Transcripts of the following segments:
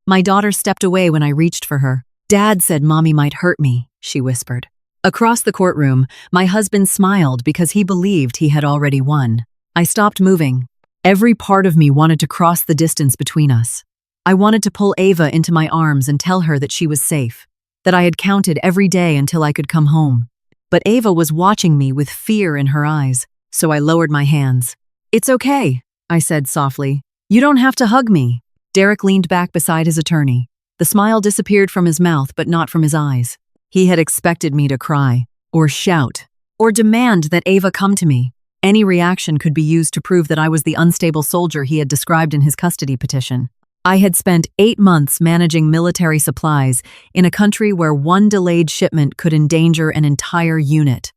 My daughter stepped away when I reached for her. Dad said Mommy might hurt me, she whispered. Across the courtroom, my husband smiled because he believed he had already won. I stopped moving. Every part of me wanted to cross the distance between us. I wanted to pull Ava into my arms and tell her that she was safe, that I had counted every day until I could come home. But Ava was watching me with fear in her eyes, so I lowered my hands. "It's okay," I said softly. "You don't have to hug me." Derek leaned back beside his attorney. The smile disappeared from his mouth, but not from his eyes. He had expected me to cry, or shout, or demand that Ava come to me. Any reaction could be used to prove that I was the unstable soldier he had described in his custody petition. I had spent 8 months managing military supplies in a country where one delayed shipment could endanger an entire unit.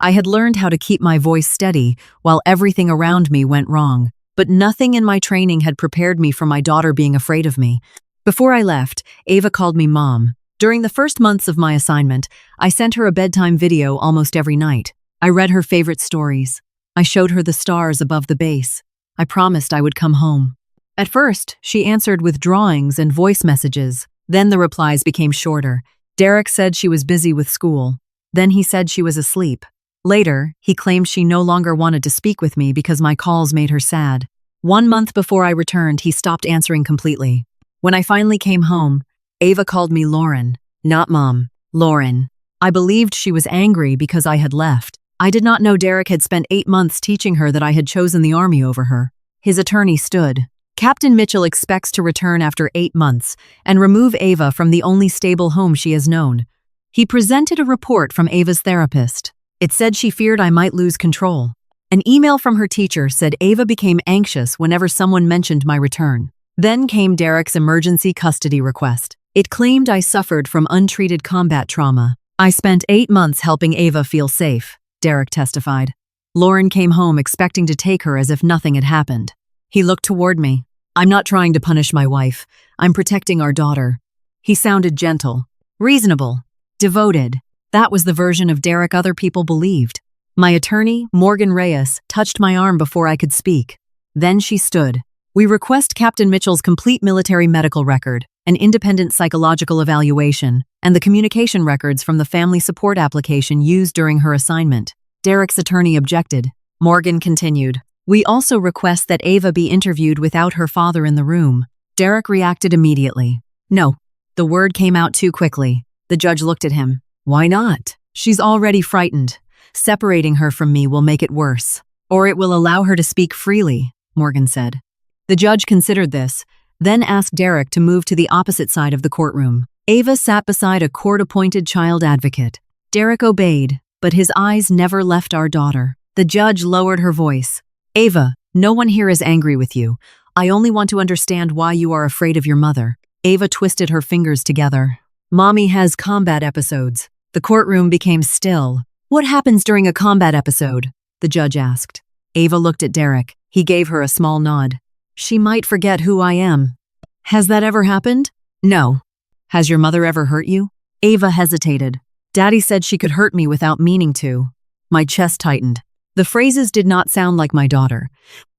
I had learned how to keep my voice steady while everything around me went wrong, but nothing in my training had prepared me for my daughter being afraid of me. Before I left, Ava called me Mom. During the first months of my assignment, I sent her a bedtime video almost every night. I read her favorite stories. I showed her the stars above the base. I promised I would come home. At first, she answered with drawings and voice messages. Then the replies became shorter. Derek said she was busy with school. Then he said she was asleep. Later, he claimed she no longer wanted to speak with me because my calls made her sad. 1 month before I returned, he stopped answering completely. When I finally came home, Ava called me Lauren. Not Mom, Lauren. I believed she was angry because I had left. I did not know Derek had spent 8 months teaching her that I had chosen the army over her. His attorney stood. Captain Mitchell expects to return after 8 months and remove Ava from the only stable home she has known. He presented a report from Ava's therapist. It said she feared I might lose control. An email from her teacher said Ava became anxious whenever someone mentioned my return. Then came Derek's emergency custody request. It claimed I suffered from untreated combat trauma. I spent 8 months helping Ava feel safe, Derek testified. Lauren came home expecting to take her as if nothing had happened. He looked toward me. "I'm not trying to punish my wife. I'm protecting our daughter." He sounded gentle, reasonable, devoted. That was the version of Derek other people believed. My attorney, Morgan Reyes, touched my arm before I could speak. Then she stood. "We request Captain Mitchell's complete military medical record, an independent psychological evaluation, and the communication records from the family support application used during her assignment." Derek's attorney objected. Morgan continued. "We also request that Ava be interviewed without her father in the room." Derek reacted immediately. "No." The word came out too quickly. The judge looked at him. "Why not? She's already frightened. Separating her from me will make it worse. Or it will allow her to speak freely," Morgan said. The judge considered this, then asked Derek to move to the opposite side of the courtroom. Ava sat beside a court-appointed child advocate. Derek obeyed, but his eyes never left our daughter. The judge lowered her voice. "Ava, no one here is angry with you. I only want to understand why you are afraid of your mother." Ava twisted her fingers together. "Mommy has combat episodes." The courtroom became still. "What happens during a combat episode?" the judge asked. Ava looked at Derek. He gave her a small nod. "She might forget who I am." "Has that ever happened?" "No." "Has your mother ever hurt you?" Ava hesitated. "Daddy said she could hurt me without meaning to." My chest tightened. The phrases did not sound like my daughter.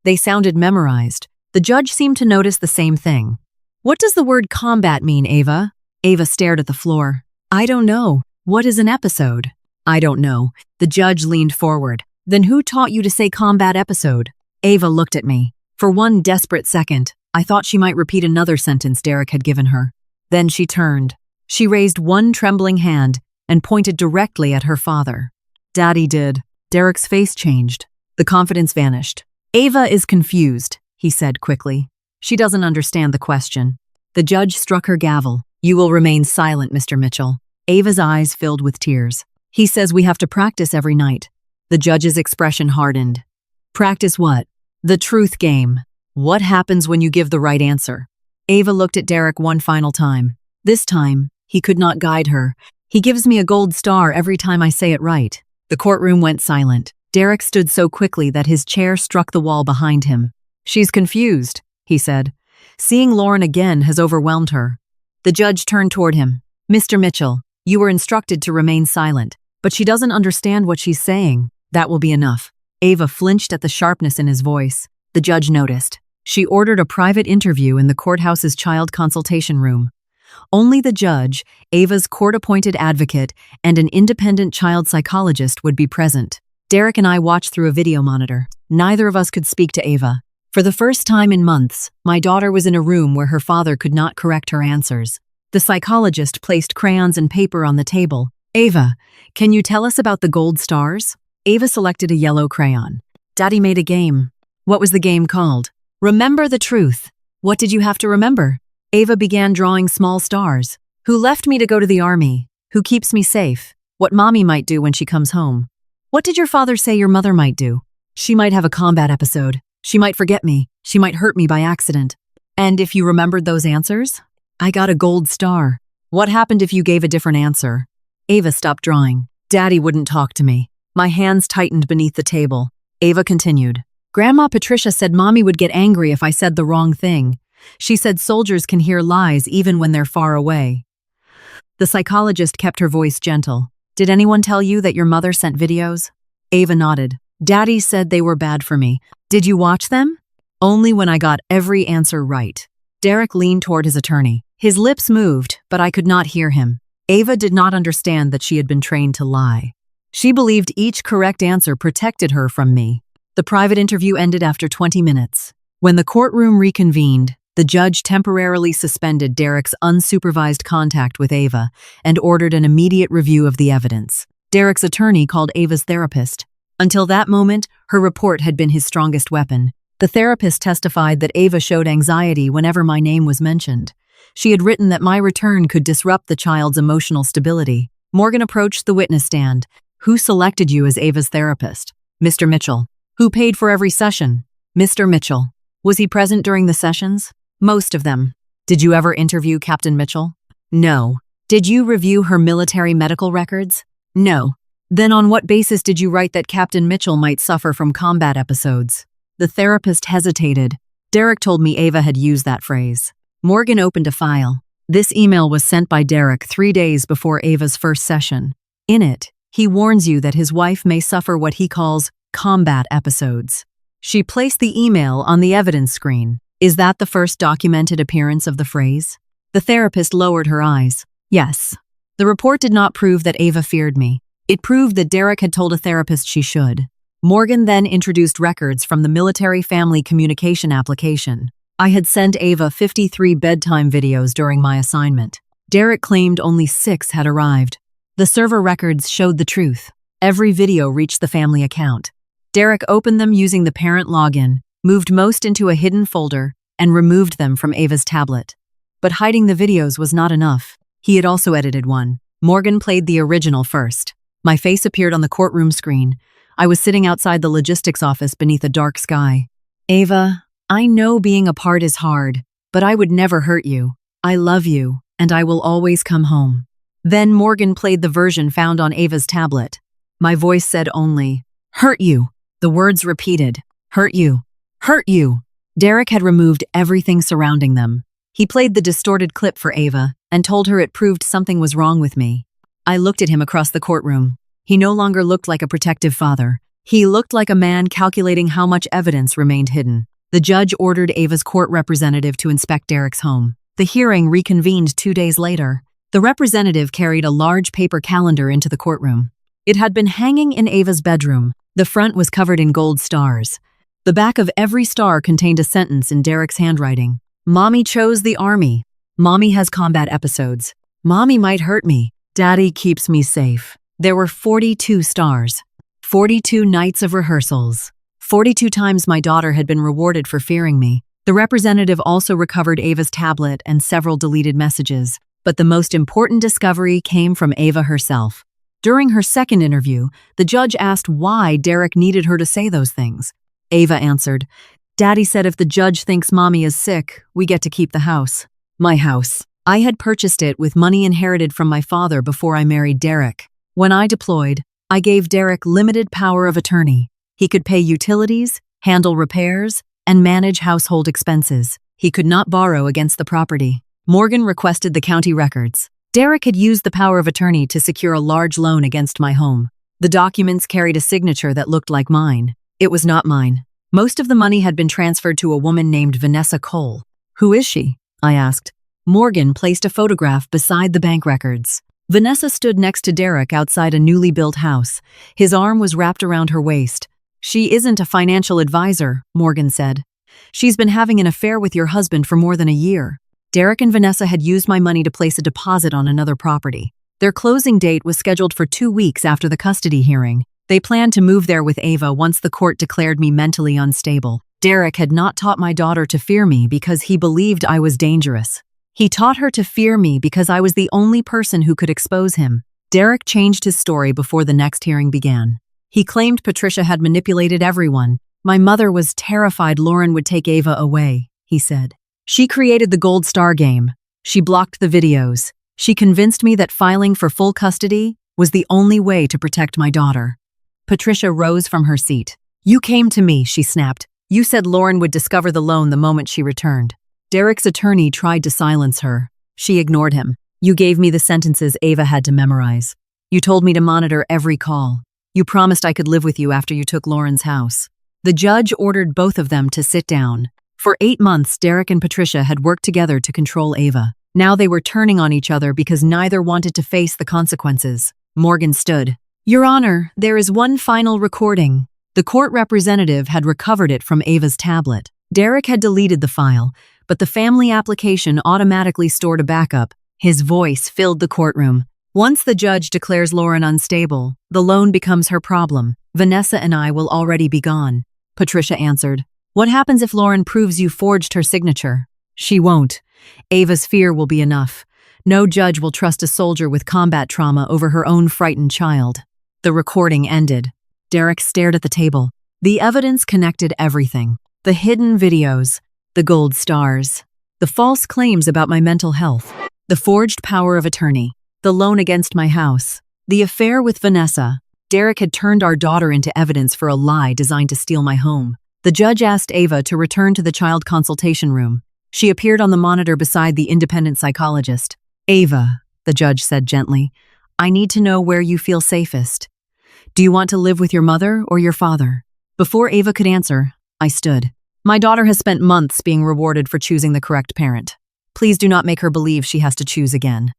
They sounded memorized. The judge seemed to notice the same thing. "What does the word combat mean, Ava?" Ava stared at the floor. "I don't know. What is an episode?" "I don't know." The judge leaned forward. "Then who taught you to say combat episode?" Ava looked at me. For one desperate second, I thought she might repeat another sentence Derek had given her. Then she turned. She raised one trembling hand and pointed directly at her father. "Daddy did." Derek's face changed. The confidence vanished. "Ava is confused," he said quickly. "She doesn't understand the question." The judge struck her gavel. "You will remain silent, Mr. Mitchell." Ava's eyes filled with tears. "He says we have to practice every night." The judge's expression hardened. "Practice what?" "The truth game. What happens when you give the right answer?" Ava looked at Derek one final time. This time, he could not guide her. "He gives me a gold star every time I say it right." The courtroom went silent. Derek stood so quickly that his chair struck the wall behind him. "She's confused," he said. "Seeing Lauren again has overwhelmed her." The judge turned toward him. "Mr. Mitchell, you were instructed to remain silent, but she doesn't understand what she's saying. That will be enough." Ava flinched at the sharpness in his voice. The judge noticed. She ordered a private interview in the courthouse's child consultation room. Only the judge, Ava's court-appointed advocate, and an independent child psychologist would be present. Derek and I watched through a video monitor. Neither of us could speak to Ava. For the first time in months, my daughter was in a room where her father could not correct her answers. The psychologist placed crayons and paper on the table. Ava, can you tell us about the gold stars? Ava selected a yellow crayon. Daddy made a game. What was the game called? Remember the truth. What did you have to remember? Ava began drawing small stars. Who left me to go to the army? Who keeps me safe? What mommy might do when she comes home? What did your father say your mother might do? She might have a combat episode. She might forget me. She might hurt me by accident. And if you remembered those answers? I got a gold star. What happened if you gave a different answer? Ava stopped drawing. Daddy wouldn't talk to me. My hands tightened beneath the table. Ava continued. Grandma Patricia said Mommy would get angry if I said the wrong thing. She said soldiers can hear lies even when they're far away. The psychologist kept her voice gentle. Did anyone tell you that your mother sent videos? Ava nodded. Daddy said they were bad for me. Did you watch them? Only when I got every answer right. Derek leaned toward his attorney. His lips moved, but I could not hear him. Ava did not understand that she had been trained to lie. She believed each correct answer protected her from me. The private interview ended after 20 minutes. When the courtroom reconvened, the judge temporarily suspended Derek's unsupervised contact with Ava and ordered an immediate review of the evidence. Derek's attorney called Ava's therapist. Until that moment, her report had been his strongest weapon. The therapist testified that Ava showed anxiety whenever my name was mentioned. She had written that my return could disrupt the child's emotional stability. Morgan approached the witness stand. Who selected you as Ava's therapist? Mr. Mitchell. Who paid for every session? Mr. Mitchell. Was he present during the sessions? Most of them. Did you ever interview Captain Mitchell? No. Did you review her military medical records? No. Then on what basis did you write that Captain Mitchell might suffer from combat episodes? The therapist hesitated. Derek told me Ava had used that phrase. Morgan opened a file. This email was sent by Derek 3 days before Ava's first session. In it, he warns you that his wife may suffer what he calls combat episodes. She placed the email on the evidence screen. Is that the first documented appearance of the phrase? The therapist lowered her eyes. Yes. The report did not prove that Ava feared me. It proved that Derek had told a therapist she should. Morgan then introduced records from the military family communication application. I had sent Ava 53 bedtime videos during my assignment. Derek claimed only 6 had arrived. The server records showed the truth. Every video reached the family account. Derek opened them using the parent login, moved most into a hidden folder, and removed them from Ava's tablet. But hiding the videos was not enough. He had also edited one. Morgan played the original first. My face appeared on the courtroom screen. I was sitting outside the logistics office beneath a dark sky. Ava, I know being apart is hard, but I would never hurt you. I love you, and I will always come home. Then Morgan played the version found on Ava's tablet. My voice said only, hurt you. The words repeated, hurt you. Hurt you. Derek had removed everything surrounding them. He played the distorted clip for Ava and told her it proved something was wrong with me. I looked at him across the courtroom. He no longer looked like a protective father. He looked like a man calculating how much evidence remained hidden. The judge ordered Ava's court representative to inspect Derek's home. The hearing reconvened 2 days later. The representative carried a large paper calendar into the courtroom. It had been hanging in Ava's bedroom. The front was covered in gold stars. The back of every star contained a sentence in Derek's handwriting. Mommy chose the army. Mommy has combat episodes. Mommy might hurt me. Daddy keeps me safe. There were 42 stars. 42 nights of rehearsals. 42 times my daughter had been rewarded for fearing me. The representative also recovered Ava's tablet and several deleted messages. But the most important discovery came from Ava herself. During her second interview, the judge asked why Derek needed her to say those things. Ava answered, Daddy said if the judge thinks Mommy is sick, we get to keep the house. My house. I had purchased it with money inherited from my father before I married Derek. When I deployed, I gave Derek limited power of attorney. He could pay utilities, handle repairs, and manage household expenses. He could not borrow against the property. Morgan requested the county records. Derek had used the power of attorney to secure a large loan against my home. The documents carried a signature that looked like mine. It was not mine. Most of the money had been transferred to a woman named Vanessa Cole. Who is she? I asked. Morgan placed a photograph beside the bank records. Vanessa stood next to Derek outside a newly built house. His arm was wrapped around her waist. She isn't a financial advisor, Morgan said. She's been having an affair with your husband for more than a year. Derek and Vanessa had used my money to place a deposit on another property. Their closing date was scheduled for 2 weeks after the custody hearing. They planned to move there with Ava once the court declared me mentally unstable. Derek had not taught my daughter to fear me because he believed I was dangerous. He taught her to fear me because I was the only person who could expose him. Derek changed his story before the next hearing began. He claimed Patricia had manipulated everyone. My mother was terrified Lauren would take Ava away, he said. She created the Gold Star game. She blocked the videos. She convinced me that filing for full custody was the only way to protect my daughter. Patricia rose from her seat. You came to me, she snapped. You said Lauren would discover the loan the moment she returned. Derek's attorney tried to silence her. She ignored him. You gave me the sentences Ava had to memorize. You told me to monitor every call. You promised I could live with you after you took Lauren's house. The judge ordered both of them to sit down. For 8 months, Derek and Patricia had worked together to control Ava. Now they were turning on each other because neither wanted to face the consequences. Morgan stood. Your Honor, there is one final recording. The court representative had recovered it from Ava's tablet. Derek had deleted the file, but the family application automatically stored a backup. His voice filled the courtroom. Once the judge declares Lauren unstable, the loan becomes her problem. Vanessa and I will already be gone. Patricia answered. What happens if Lauren proves you forged her signature? She won't. Ava's fear will be enough. No judge will trust a soldier with combat trauma over her own frightened child. The recording ended. Derek stared at the table. The evidence connected everything. The hidden videos, the gold stars, the false claims about my mental health, the forged power of attorney, the loan against my house, the affair with Vanessa. Derek had turned our daughter into evidence for a lie designed to steal my home. The judge asked Ava to return to the child consultation room. She appeared on the monitor beside the independent psychologist. Ava, the judge said gently, I need to know where you feel safest. Do you want to live with your mother or your father? Before Ava could answer, I stood. My daughter has spent months being rewarded for choosing the correct parent. Please do not make her believe she has to choose again.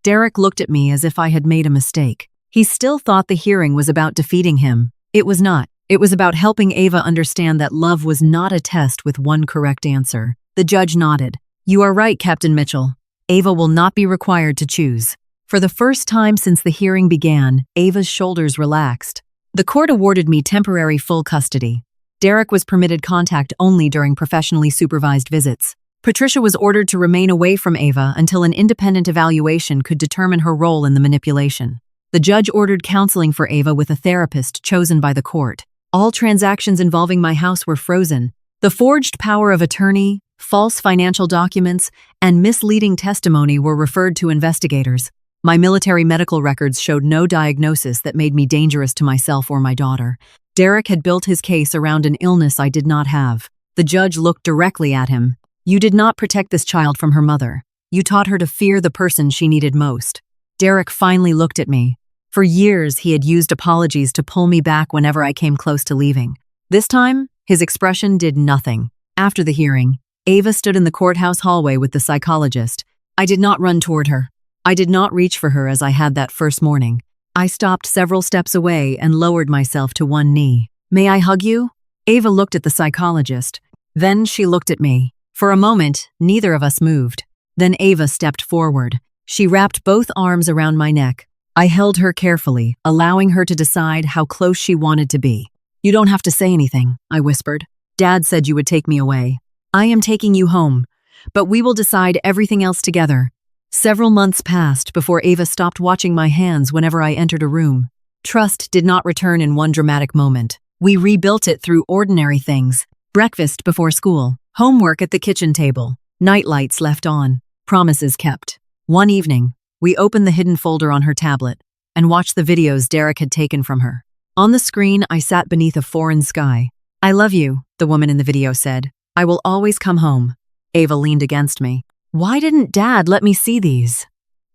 Derek looked at me as if I had made a mistake. He still thought the hearing was about defeating him. It was not. It was about helping Ava understand that love was not a test with one correct answer. The judge nodded. You are right, Captain Mitchell. Ava will not be required to choose. For the first time since the hearing began, Ava's shoulders relaxed. The court awarded me temporary full custody. Derek was permitted contact only during professionally supervised visits. Patricia was ordered to remain away from Ava until an independent evaluation could determine her role in the manipulation. The judge ordered counseling for Ava with a therapist chosen by the court. All transactions involving my house were frozen. The forged power of attorney, false financial documents, and misleading testimony were referred to investigators. My military medical records showed no diagnosis that made me dangerous to myself or my daughter. Derek had built his case around an illness I did not have. The judge looked directly at him. You did not protect this child from her mother. You taught her to fear the person she needed most. Derek finally looked at me. For years, he had used apologies to pull me back whenever I came close to leaving. This time, his expression did nothing. After the hearing, Ava stood in the courthouse hallway with the psychologist. I did not run toward her. I did not reach for her as I had that first morning. I stopped several steps away and lowered myself to one knee. May I hug you? Ava looked at the psychologist. Then she looked at me. For a moment, neither of us moved. Then Ava stepped forward. She wrapped both arms around my neck. I held her carefully, allowing her to decide how close she wanted to be. You don't have to say anything, I whispered. Dad said you would take me away. I am taking you home, but we will decide everything else together. Several months passed before Ava stopped watching my hands whenever I entered a room. Trust did not return in one dramatic moment. We rebuilt it through ordinary things. Breakfast before school, homework at the kitchen table, nightlights left on, promises kept. One evening, we opened the hidden folder on her tablet and watched the videos Derek had taken from her. On the screen, I sat beneath a foreign sky. I love you, the woman in the video said. I will always come home. Ava leaned against me. Why didn't Dad let me see these?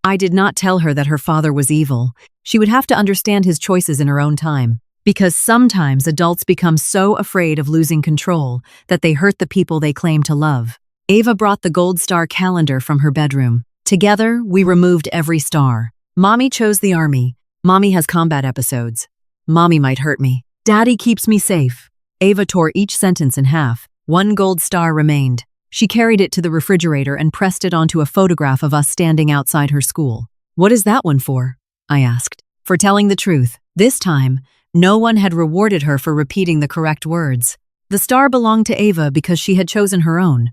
I did not tell her that her father was evil. She would have to understand his choices in her own time. Because sometimes adults become so afraid of losing control that they hurt the people they claim to love. Ava brought the gold star calendar from her bedroom. Together, we removed every star. Mommy chose the army. Mommy has combat episodes. Mommy might hurt me. Daddy keeps me safe. Ava tore each sentence in half. One gold star remained. She carried it to the refrigerator and pressed it onto a photograph of us standing outside her school. "What is that one for?" I asked. "For telling the truth. This time, no one had rewarded her for repeating the correct words. The star belonged to Ava because she had chosen her own.